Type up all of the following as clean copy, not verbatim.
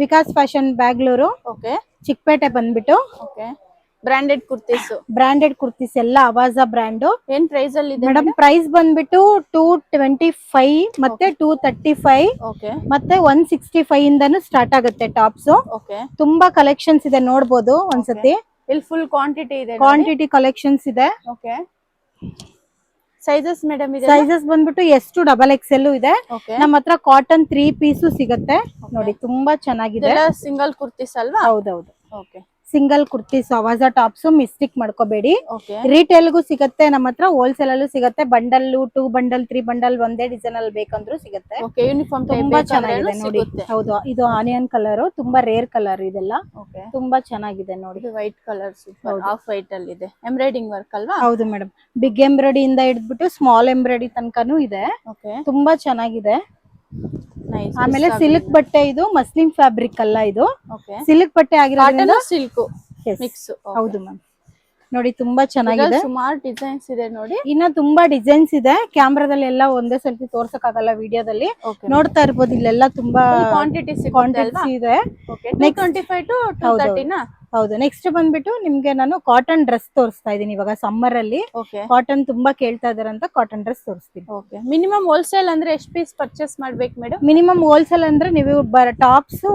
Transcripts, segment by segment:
Vikas fashion Bangalore. Okay. Chickpet ಬಂದ್ಬಿಟ್ಟು. Okay. Branded kurtis. Branded kurtis ಎಲ್ಲ ಅವಾಜಾ brand. ಏನ್ ಪ್ರೈಸ್ ಅಲ್ಲಿ ಇದೆ ಮೇಡಮ್? ಪ್ರೈಸ್ ಬಂದ್ಬಿಟ್ಟು 225 ಮತ್ತೆ 235 ಓಕೆ. ಮತ್ತೆ 165 ಇಂದನೂ ಸ್ಟಾರ್ಟ್ ಆಗುತ್ತೆ ಟಾಪ್ಸ್. ಓಕೆ. ತುಂಬಾ ಕಲೆಕ್ಷನ್ಸ್ ಇದೆ, ನೋಡಬಹುದು ಒಂದ್ಸತಿ. ಇಲ್ಲಿ ಫುಲ್ ಕ್ವಾಂಟಿಟಿ ಇದೆ, ಕ್ವಾಂಟಿಟಿ ಕಲೆಕ್ಷನ್ಸ್ ಇದೆ. ಓಕೆ. ಸೈಜಸ್ ಮೇಡಮ್ ಇದೆ? ಸೈಜಸ್ ಬಂದ್ಬಿಟ್ಟು S to XXL ಇದೆ. ನಮ್ಮ ಹತ್ರ ಕಾಟನ್ 3 ಪೀಸು ಸಿಗುತ್ತೆ ನೋಡಿ, ತುಂಬಾ ಚೆನ್ನಾಗಿದೆ. ಸಿಂಗಲ್ ಕುರ್ತೀಸ್ ಅಲ್ವಾ? ಹೌದೌದು. ಓಕೆ. ಸಿಂಗಲ್ ಕುರ್ತೀಸ್ ಅವಾಜಾ ಟಾಪ್ಸ್, ಮಿಸ್ಟೇಕ್ ಮಾಡ್ಕೋಬೇಡಿ. ಓಕೆ. ರಿಟೇಲ್ಗೂ ಸಿಗುತ್ತೆ ನಮ್ಮ ಹತ್ರ, ಹೋಲ್ಸೇಲ್ ಅಲ್ಲೂ ಸಿಗುತ್ತೆ. ಬಂಡಲ್ 2 ಬಂಡಲ್ 3 ಬಂಡಲ್ ಒಂದೇ ಡಿಸೈನ್ ಅಲ್ಲಿ ಬೇಕಂದ್ರೂ ಸಿಗುತ್ತೆ. ಓಕೆ. ಯೂನಿಫಾರ್ಮ್ ತುಂಬಾ ಚೆನ್ನಾಗಿದೆ ನೋಡಿ. ಹೌದು, ಇದು ಆನಿಯನ್ ಕಲರ್, ತುಂಬಾ ರೇರ್ ಕಲರ್ ಇದೆಲ್ಲ. ಓಕೆ. ತುಂಬಾ ಚೆನ್ನಾಗಿದೆ ನೋಡಿ. White colour super, of white ಅಲ್ಲಿ ಇದೆ. ಎಂಬ್ರಾಯ್ಡಿಂಗ್ ವರ್ಕ್ ಅಲ್ವಾ? ಹೌದು ಮೇಡಮ್. ಬಿಗ್ ಎಂಬ್ರಾಯ್ಡಿ ಇಂದ ಹಿಡಿದ್ಬಿಟ್ಟು ಸ್ಮಾಲ್ ಎಂಬ್ರಾಯ್ಡಿ ತನಕನೂ ಇದೆ. ಓಕೆ. ತುಂಬಾ ಚೆನ್ನಾಗಿದೆ. ನೈಸ್. ಆಮೇಲೆ ಸಿಲ್ಕ್ ಬಟ್ಟೆ, ಇದು ಮಸ್ಲಿನ್ ಫ್ಯಾಬ್ರಿಕ್ ಅಲ್ಲ, ಇದು ಓಕೆ. ಸಿಲ್ಕ್ ಬಟ್ಟೆ ಆಗಿರೋದ್ರಿಂದ ಸಿಲ್ಕ್ ಮಿಕ್ಸ್. ಹೌದು ಮ್ಯಾಮ್. ನೋಡಿ ತುಂಬಾ ಚೆನ್ನಾಗಿದೆ. ಸುಮಾರು ಡಿಸೈನ್ಸ್ ಇದೆ ನೋಡಿ. ಇನ್ನ ತುಂಬಾ ಡಿಸೈನ್ಸ್ ಇದೆ. ಕ್ಯಾಮ್ರಾದಲ್ಲಿ ಎಲ್ಲ ಒಂದೇ ಸಲ ತೋರ್ಸಕ್ ಆಗಲ್ಲ, ವಿಡಿಯೋದಲ್ಲಿ ನೋಡ್ತಾ ಇರ್ಬೋದು. ಇಲ್ಲೆಲ್ಲ ತುಂಬಾ ಕ್ವಾಂಟಿಟಿ ಇದೆ. 225 to 230 ನಾ? ಹೌದು. ನೆಕ್ಸ್ಟ್ ಬಂದ್ಬಿಟ್ಟು ನಿಮ್ಗೆ ನಾನು ಕಾಟನ್ ಡ್ರೆಸ್ ತೋರಿಸ್ತಾ ಇದೀನಿ. ಇವಾಗ ಸಮ್ಮರ್ ಅಲ್ಲಿ ಕಾಟನ್ ತುಂಬಾ ಕೇಳ್ತಾ ಇದಾರೆ ಅಂತ ಕಾಟನ್ ಡ್ರೆಸ್ ತೋರಿಸ್ತೀನಿ. ಓಕೆ. ಮಿನಿಮಮ್ ಹೋಲ್ಸೇಲ್ ಅಂದ್ರೆ ಎಷ್ಟು ಪೀಸ್ ಪರ್ಚೇಸ್ ಮಾಡ್ಬೇಕು ಮೇಡಮ್? ಮಿನಿಮಮ್ ಹೋಲ್ಸೇಲ್ ಅಂದ್ರೆ ನೀವು ಟಾಪ್ಸ್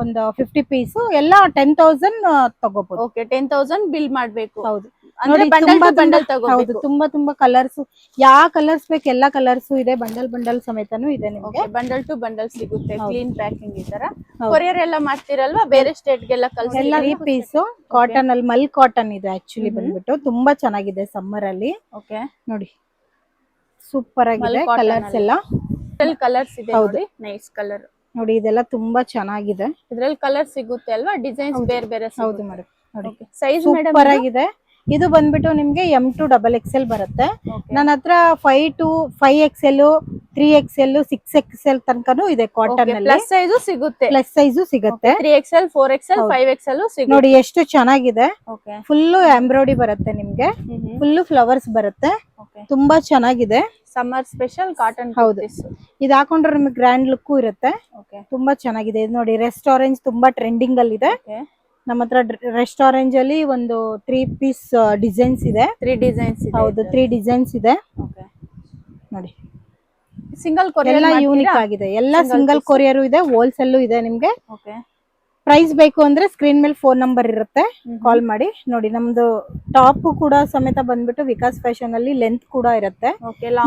ಒಂದು 50 ಪೀಸ್ ಎಲ್ಲ 10,000 ತಗೋಬಹುದು. ಓಕೆ. 10,000 ಬಿಲ್ ಮಾಡ್ಬೇಕು. ಹೌದು. ನೋಡಿ, ಬಂಡಲ್ ಹೌದು, ತುಂಬಾ ಕಲರ್ಸ್, ಯಾವ ಕಲರ್ಸ್ ಬೇಕು ಎಲ್ಲಾ ಕಲರ್ಸ್ ಇದೆ. ಬಂಡಲ್ ಸಮೇತನೂ ಇದೆ ನಿಮಗೆ. ಬಂಡಲ್ ಟು ಬಂಡಲ್ ಸಿಗುತ್ತೆ, ಕ್ಲೀನ್ ಪ್ಯಾಕಿಂಗ್ ಈ ತರ. ಕೊರಿಯರ್ ಎಲ್ಲ ಮಾಡ್ತಿರಲ್ವಾ ಬೇರೆ ಸ್ಟೇಟ್ ಗೆಲ್ಲ? ಎಲ್ಲ 3 ಪೀಸ್ ಕಾಟನ್ ಅಲ್ಲಿ, ಮಲ್ ಕಾಟನ್ ಇದೆ ಆಕ್ಚುಲಿ ಬಂದ್ಬಿಟ್ಟು. ತುಂಬಾ ಚೆನ್ನಾಗಿದೆ ಸಮ್ಮರ್ ಅಲ್ಲಿ. ಓಕೆ. ನೋಡಿ ಸೂಪರ್ ಆಗಿದೆ ಕಲರ್ಸ್ ಎಲ್ಲ. ಕಲರ್ಸ್ ಇದೆ ನೋಡಿ, ನೈಸ್ ಕಲರ್ ನೋಡಿ. ಇದೆಲ್ಲ ತುಂಬಾ ಚೆನ್ನಾಗಿದೆ. ಇದ್ರಲ್ಲಿ ಕಲರ್ ಸಿಗುತ್ತೆ ಅಲ್ವಾ? ಡಿಸೈನ್ಸ್ ಬೇರೆ ಬೇರೆ. ಹೌದು ಮೇಡಮ್. ನೋಡಿ ಸೈಜ್ ಸೂಪರ್ ಆಗಿದೆ. ಇದು ಬಂದ್ಬಿಟ್ಟು ನಿಮ್ಗೆ M to XXL ಬರುತ್ತೆ. ನನ್ನ ಹತ್ರ 5 to 5XL, 3XL, 6XL ತನಕನೂ ಇದೆ ಕಾಟನ್ ಅಲ್ಲಿ. ಪ್ಲಸ್ ಸೈಜು ಸಿಗುತ್ತೆ. ಪ್ಲಸ್ ಸೈಜು ಸಿಗುತ್ತೆ. 3XL, 4XL, 5XL ಸಿಗುತ್ತೆ. ನೋಡಿ ಎಷ್ಟು ಚೆನ್ನಾಗಿದೆ. ಓಕೆ. ಫುಲ್ ಎಂಬ್ರಾಯ್ಡಿ ಬರುತ್ತೆ ನಿಮ್ಗೆ, ಫುಲ್ ಫ್ಲವರ್ಸ್ ಬರುತ್ತೆ. ತುಂಬಾ ಚೆನ್ನಾಗಿದೆ. Summer special cotton. ಹೌದು. ಇದು ಹಾಕೊಂಡ್ರೆ ನಿಮ್ಗೆ ಗ್ರ್ಯಾಂಡ್ ಲುಕ್ ಇರುತ್ತೆ. ತುಂಬಾ ಚೆನ್ನಾಗಿದೆ. ಇದು ನೋಡಿ, ರೆಸ್ಟ್ ಆರೆಂಜ್ ತುಂಬಾ ಟ್ರೆಂಡಿಂಗ್ ಅಲ್ಲಿ ಇದೆ. ನಮ್ಮ ಹತ್ರ ರೆಸ್ಟ್ ಆರೆಂಜ್ ಅಲ್ಲಿ ಒಂದು 3 ಪೀಸ್ ಡಿಸೈನ್ಸ್ ಇದೆ. 3 ಡಿಸೈನ್ಸ್ ಇದೆ. ಹೌದು, 3 ಡಿಸೈನ್ಸ್ ಇದೆ. ಓಕೆ. ನೋಡಿ ಸಿಂಗಲ್ ಕೊರಿಯರ್ ಎಲ್ಲ ಯೂನಿಕ್ ಆಗಿದೆ. ಎಲ್ಲ ಸಿಂಗಲ್ ಕೊರಿಯರ್ ಇದೆ, ಹೋಲ್ಸೇಲ್ ಇದೆ ನಿಮ್ಗೆ. ಓಕೆ. ಪ್ರೈಸ್ ಬೇಕು ಅಂದ್ರೆ ಸ್ಕ್ರೀನ್ ಮೇಲೆ ಫೋನ್ ನಂಬರ್ ಇರುತ್ತೆ, ಕಾಲ್ ಮಾಡಿ. ನೋಡಿ ನಮ್ದು ಟಾಪ್ ಕೂಡ ಸಮೇತ ಬಂದ್ಬಿಟ್ಟು ವಿಕಾಸ್ ಫ್ಯಾಷನ್ ಅಲ್ಲಿ ಲೆಂತ್ ಕೂಡ ಇರುತ್ತೆ.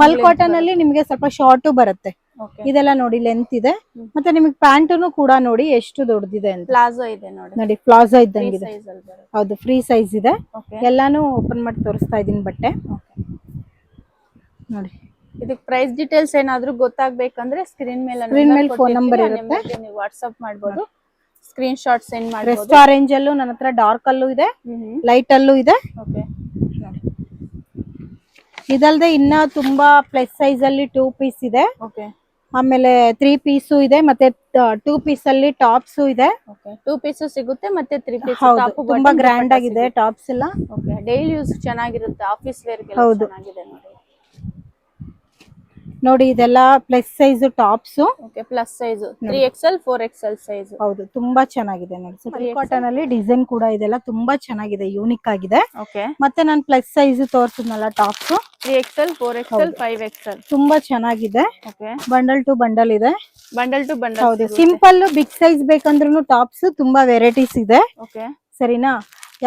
ಮಲ್ ಕಾಟನ್ ಅಲ್ಲಿ ನಿಮ್ಗೆ ಸ್ವಲ್ಪ ಶಾರ್ಟ್ ಬರುತ್ತೆ. ಇದೆಲ್ಲ ನೋಡಿ ಲೆಂತ್ ಇದೆ. ಮತ್ತೆ ನಿಮಗೆ ಪ್ಯಾಂಟನು ಕೂಡ ನೋಡಿ ಎಷ್ಟು ದೊಡ್ಡದಿದೆ ಅಂತ. ಪ್ಲಾಜೋ ಇದೆ ನೋಡಿ, ಪ್ಲಾಜೋ ಇದ್ದಂಗಿದೆ. ಹೌದು, ಫ್ರೀ ಸೈಜ್ ಇದೆ. ಎಲ್ಲಾನು ಓಪನ್ ಮಾಡಿ ತೋರಿಸ್ತಾ ಇದೀನಿ ಬಟ್ಟೆ. ನೋಡಿ ಇದಕ್ಕೆ ಪ್ರೈಸ್ ಡೀಟೇಲ್ಸ್ ಏನಾದ್ರೂ ಗೊತ್ತಾಗಬೇಕಂದ್ರೆ ಸ್ಕ್ರೀನ್ ಮೇಲೆ ಫೋನ್ ನಂಬರ್ ಇರುತ್ತೆ, ನೀವು ವಾಟ್ಸ್ಆಪ್ ಮಾಡಬಹುದು. ಸ್ಕ್ರೀನ್ ಶಾಟ್ ಸೆಂಡ್ ಮಾಡಬಹುದು. ರೆಸ್ಟ್ ಆರೆಂಜ್ ಅಲ್ಲೂ ನನ್ನ ಹತ್ರ ಡಾರ್ಕ್ ಅಲ್ಲೂ ಇದೆ, ಲೈಟ್ ಅಲ್ಲೂ ಇದೆ. ಓಕೆ. ಇದಲ್ದೆ ಇನ್ನ ತುಂಬಾ ಪ್ಲಸ್ ಸೈಜ್ ಅಲ್ಲಿ 2 ಪೀಸ್ ಇದೆ. ಓಕೆ. ಆಮೇಲೆ 3 ಪೀಸು ಇದೆ, ಮತ್ತೆ 2 ಪೀಸ್ ಅಲ್ಲಿ ಟಾಪ್ಸ್ ಇದೆ. ಓಕೆ. 2 ಪೀಸ್ ಸಿಗುತ್ತೆ, ಮತ್ತೆ 3 ಪೀಸ್ ಟಾಪ್. ತುಂಬಾ ಗ್ರ್ಯಾಂಡ್ ಆಗಿದೆ ಟಾಪ್ಸ್ ಎಲ್ಲ. ಓಕೆ. ಡೈಲಿ ಯೂಸ್ ಚೆನ್ನಾಗಿರುತ್ತೆ, ಆಫೀಸ್ ವೇರ್ ಗೆ ಚೆನ್ನಾಗಿದೆ ನೋಡಿ. ನೋಡಿ ಇದೆಲ್ಲ plus size tops. Okay. Plus size 3XL, 4XL size. ಹೌದು, ತುಂಬಾ ಚೆನ್ನಾಗಿದೆ ನೋಡಿ. ಕಾಟನ್ ಅಲ್ಲಿ ಡಿಸೈನ್ ಕೂಡ ಇದೆಲ್ಲ ತುಂಬಾ ಚೆನ್ನಾಗಿದೆ, ಯೂನಿಕ್ ಆಗಿದೆ. ಓಕೆ. ಮತ್ತೆ ನಾನು plus size ತೋರಿಸಿದ್ನಲ್ಲ tops, 3XL, 4XL, 5XL ತುಂಬಾ ಚೆನ್ನಾಗಿದೆ. ಓಕೆ. ಬಂಡಲ್ ಟು ಬಂಡಲ್ ಇದೆ. Bundle to bundle. ಹೌದು. ಸಿಂಪಲ್ ಬಿಗ್ ಸೈಜ್ ಬೇಕಂದ್ರೂ ಟಾಪ್ಸ್ ತುಂಬಾ ವೆರೈಟೀಸ್ ಇದೆ. ಓಕೆ. ಸರಿನಾ?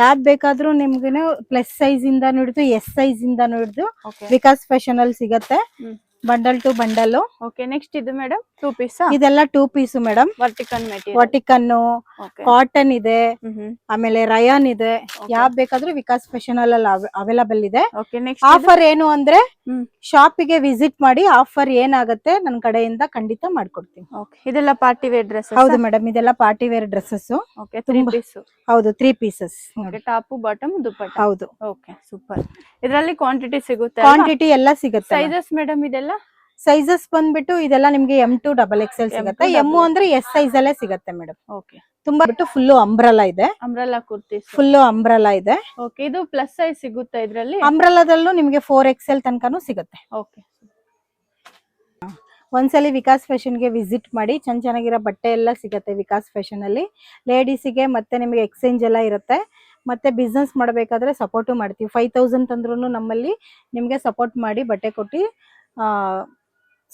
ಯಾವ್ದು ಬೇಕಾದ್ರೂ ನಿಮ್ಗೆ ಪ್ಲಸ್ ಸೈಜ್ ಇಂದ ಹಿಡಿದು S ಸೈಜ್ ಇಂದ ಹಿಡಿದು ವಿಕಾಸ್ ಫ್ಯಾಷನ್ ಅಲ್ಲಿ ಸಿಗತ್ತೆ. Bundle to bundle. Okay. Next ಇದು ಮೇಡಮ್ 2 ಪೀಸ್. ಇದೆಲ್ಲ 2 ಪೀಸ್ ಮೇಡಮ್. ವರ್ಟಿಕನ್ ಕಾಟನ್ ಇದೆ, ಆಮೇಲೆ ರಯಾನ್ ಇದೆ. ಯಾವ್ ಬೇಕಾದ್ರೂ ವಿಕಾಸ್ ಫ್ಯಾಷನ್ ಅಲ್ಲಿ ಅವೈಲಬಲ್ ಇದೆ. ಆಫರ್ ಏನು ಅಂದ್ರೆ ಶಾಪ್ ಗೆ ವಿಸಿಟ್ ಮಾಡಿ, ಆಫರ್ ಏನಾಗುತ್ತೆ ನನ್ನ ಕಡೆಯಿಂದ ಖಂಡಿತ ಮಾಡ್ಕೊಡ್ತೀನಿ. ಇದೆಲ್ಲ ಪಾರ್ಟಿ ವೇರ್ ಡ್ರೆಸ್. ಹೌದು ಮೇಡಮ್, ಇದೆಲ್ಲ party wear dresses. Okay. 3 piece. ಹೌದು, 3 ಪೀಸಸ್. Top bottom dupatta. ಹೌದು. Okay, super. ಇದರಲ್ಲಿ ಕ್ವಾಂಟಿಟಿ ಸಿಗುತ್ತೆ? ಕ್ವಾಂಟಿಟಿ ಎಲ್ಲ ಸಿಗುತ್ತೆ. ಸೈಜಸ್ ಮೇಡಮ್ ಇದೆಲ್ಲ ಸೈಜಸ್ ಬಂದ್ಬಿಟ್ಟು ಇದೆಲ್ಲ ನಿಮ್ಗೆ M to XXL ಸಿಗುತ್ತೆ. M ಅಂದ್ರೆ S ಸೈಜ್ ಅಲ್ಲೇ ಸಿಗುತ್ತೆ ಮೇಡಮ್. ಓಕೆ. ತುಂಬಾ ಬಿಟ್ಟು ಫುಲ್ ಅಂಬ್ರೆಲಾ ಇದೆ. ಅಂಬ್ರೆಲಾ ಕುರ್ತೀಸ್ ಫುಲ್ ಅಂಬ್ರೆಲಾ ಇದೆ. ಓಕೆ. ಇದು ಪ್ಲಸ್ ಸೈಜ್ ಸಿಗುತ್ತೆ ಇದರಲ್ಲಿ? ಅಂಬ್ರೆಲಾದಲ್ಲೂ ನಿಮ್ಗೆ 4XL ತನಕನೂ ಸಿಗುತ್ತೆ. ಓಕೆ. ಒಂದ್ಸಲಿ ವಿಕಾಸ್ ಫ್ಯಾಷನ್ಗೆ ವಿಸಿಟ್ ಮಾಡಿ. ಚೆನ್ನಾಗಿರೋ ಬಟ್ಟೆ ಎಲ್ಲ ಸಿಗತ್ತೆ ವಿಕಾಸ್ ಫ್ಯಾಷನ್ ಅಲ್ಲಿ. ಲೇಡೀಸಿಗೆ ಮತ್ತೆ ನಿಮಗೆ ಎಕ್ಸ್ಚೇಂಜ್ ಎಲ್ಲ ಇರುತ್ತೆ. ಮತ್ತೆ ಬಿಸ್ನೆಸ್ ಮಾಡಬೇಕಾದ್ರೆ ಸಪೋರ್ಟು ಮಾಡ್ತೀವಿ. 5000 ತಂದ್ರೂ ನಮ್ಮಲ್ಲಿ ನಿಮಗೆ ಸಪೋರ್ಟ್ ಮಾಡಿ ಬಟ್ಟೆ ಕೊಟ್ಟು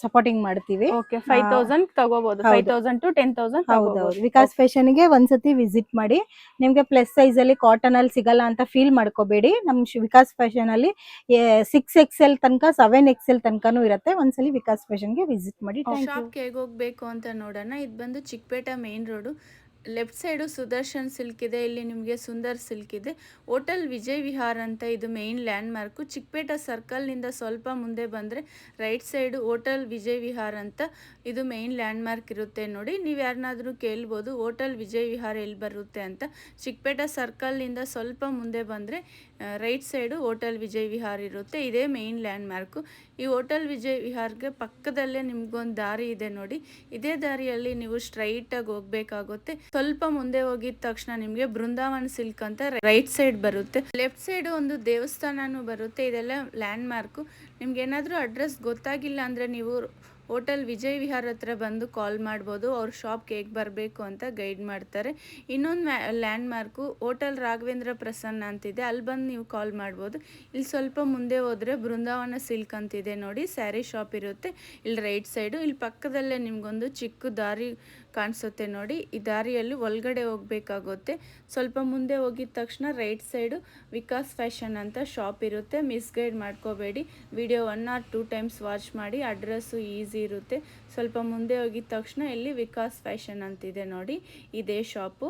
ಸಪೋರ್ಟಿಂಗ್ ಮಾಡ್ತೀವಿ. ಓಕೆ 5000 ತಗೋಬಹುದು. 5000 ಟು 10000 ಹೌದೌದು. ವಿಕಾಸ್ ಫ್ಯಾಷನ್ಗೆ ಒಂದ್ಸತಿ ವಿಸಿಟ್ ಮಾಡಿ. ನಿಮ್ಗೆ ಪ್ಲಸ್ ಸೈಜ್ ಅಲ್ಲಿ ಕಾಟನ್ ಅಲ್ಲಿ ಸಿಗಲ್ಲ ಅಂತ ಫೀಲ್ ಮಾಡ್ಕೋಬೇಡಿ. ನಮ್ ವಿಕಾಸ್ ಫ್ಯಾಷನ್ ಅಲ್ಲಿ 6XL ತನಕ 7XL ತನಕನೂ ಇರುತ್ತೆ. ಒಂದ್ಸಲಿ ವಿಕಾಸ್ ಫ್ಯಾಷನ್ಗೆ ವಿಸಿಟ್ ಮಾಡಿ. ಶಾಪ್ಗೆ ಹೇಗೆ ಹೋಗ್ಬೇಕು ಅಂತ ನೋಡೋಣ. ಇದು ಬಂದು Chikkapete main road. Left side Sudarshan silk ಇದೆ, ಇಲ್ಲಿ ನಿಮಗೆ ಸುಂದರ್ ಸಿಲ್ಕ್ ಇದೆ. ಹೋಟೆಲ್ ವಿಜಯ್ ವಿಹಾರ್ ಅಂತ ಇದು ಮೇನ್ ಲ್ಯಾಂಡ್ ಮಾರ್ಕು. ಚಿಕ್ಕಪೇಟೆ ಸರ್ಕಲ್ನಿಂದ ಸ್ವಲ್ಪ ಮುಂದೆ ಬಂದರೆ right side hotel Vijay Vihar ಅಂತ ಇದು ಮೇನ್ ಲ್ಯಾಂಡ್ ಮಾರ್ಕ್ ಇರುತ್ತೆ ನೋಡಿ. ನೀವು ಯಾರನ್ನಾದ್ರೂ ಕೇಳ್ಬೋದು ಹೋಟೆಲ್ ವಿಜಯ್ ವಿಹಾರ್ ಎಲ್ಲಿ ಬರುತ್ತೆ ಅಂತ. ಚಿಕ್ಕಪೇಟೆ ಸರ್ಕಲ್ನಿಂದ ಸ್ವಲ್ಪ ಮುಂದೆ ಬಂದರೆ right side hotel Vijay Vihar ಇರುತ್ತೆ. ಇದೇ ಮೇನ್ ಲ್ಯಾಂಡ್ ಮಾರ್ಕು. ಈ ಹೋಟೆಲ್ ವಿಜಯ್ ವಿಹಾರ್ಗೆ ಪಕ್ಕದಲ್ಲೇ ನಿಮ್ಗೊಂದು ದಾರಿ ಇದೆ ನೋಡಿ. ಇದೇ ದಾರಿಯಲ್ಲಿ ನೀವು ಸ್ಟ್ರೈಟಾಗಿ ಹೋಗ್ಬೇಕಾಗುತ್ತೆ. ಸ್ವಲ್ಪ ಮುಂದೆ ಹೋಗಿದ ತಕ್ಷಣ ನಿಮಗೆ ಬೃಂದಾವನ್ ಸಿಲ್ಕ್ ಅಂತ ರೈಟ್ ಸೈಡ್ ಬರುತ್ತೆ. ಲೆಫ್ಟ್ ಸೈಡ್ ಒಂದು ದೇವಸ್ಥಾನನೂ ಬರುತ್ತೆ. ಇದೆಲ್ಲ ಲ್ಯಾಂಡ್ ಮಾರ್ಕು. ನಿಮ್ಗೆ ಏನಾದರೂ ಅಡ್ರೆಸ್ ಗೊತ್ತಾಗಿಲ್ಲ ಅಂದರೆ ನೀವು ಹೋಟೆಲ್ ವಿಜಯ್ ವಿಹಾರ್ ಹತ್ರ ಬಂದು ಕಾಲ್ ಮಾಡ್ಬೋದು. ಅವ್ರ ಶಾಪ್ಗೆ ಹೇಗೆ ಬರಬೇಕು ಅಂತ ಗೈಡ್ ಮಾಡ್ತಾರೆ. ಇನ್ನೊಂದು land mark hotel Raghavendra Prasanna ಅಂತಿದೆ, ಅಲ್ಲಿ ಬಂದು ನೀವು ಕಾಲ್ ಮಾಡ್ಬೋದು. ಇಲ್ಲಿ ಸ್ವಲ್ಪ ಮುಂದೆ ಹೋದರೆ ಬೃಂದಾವನ ಸಿಲ್ಕ್ ಅಂತಿದೆ ನೋಡಿ, ಸ್ಯಾರಿ ಶಾಪ್ ಇರುತ್ತೆ ಇಲ್ಲಿ ರೈಟ್ ಸೈಡು. ಇಲ್ಲಿ ಪಕ್ಕದಲ್ಲೇ ನಿಮಗೊಂದು ಚಿಕ್ಕ ದಾರಿ ಕಾಣಿಸುತ್ತೆ ನೋಡಿ. ಈ ದಾರಿಯಲ್ಲಿ ಒಳಗಡೆ ಹೋಗಬೇಕಾಗುತ್ತೆ. ಸ್ವಲ್ಪ ಮುಂದೆ ಹೋಗಿದ ತಕ್ಷಣ ರೈಟ್ ಸೈಡು ವಿಕಾಸ್ ಫ್ಯಾಷನ್ ಅಂತ ಶಾಪ್ ಇರುತ್ತೆ. ಮಿಸ್ಗೈಡ್ ಮಾಡ್ಕೋಬೇಡಿ. ವಿಡಿಯೋ 1 or 2 ಟೈಮ್ಸ್ ವಾಚ್ ಮಾಡಿ. ಅಡ್ರೆಸ್ಸು ಈಸಿ ಇರುತ್ತೆ. ಸ್ವಲ್ಪ ಮುಂದೆ ಹೋಗಿದ ತಕ್ಷಣ ಇಲ್ಲಿ ವಿಕಾಸ್ ಫ್ಯಾಷನ್ ಅಂತಿದೆ ನೋಡಿ, ಇದೇ ಶಾಪು.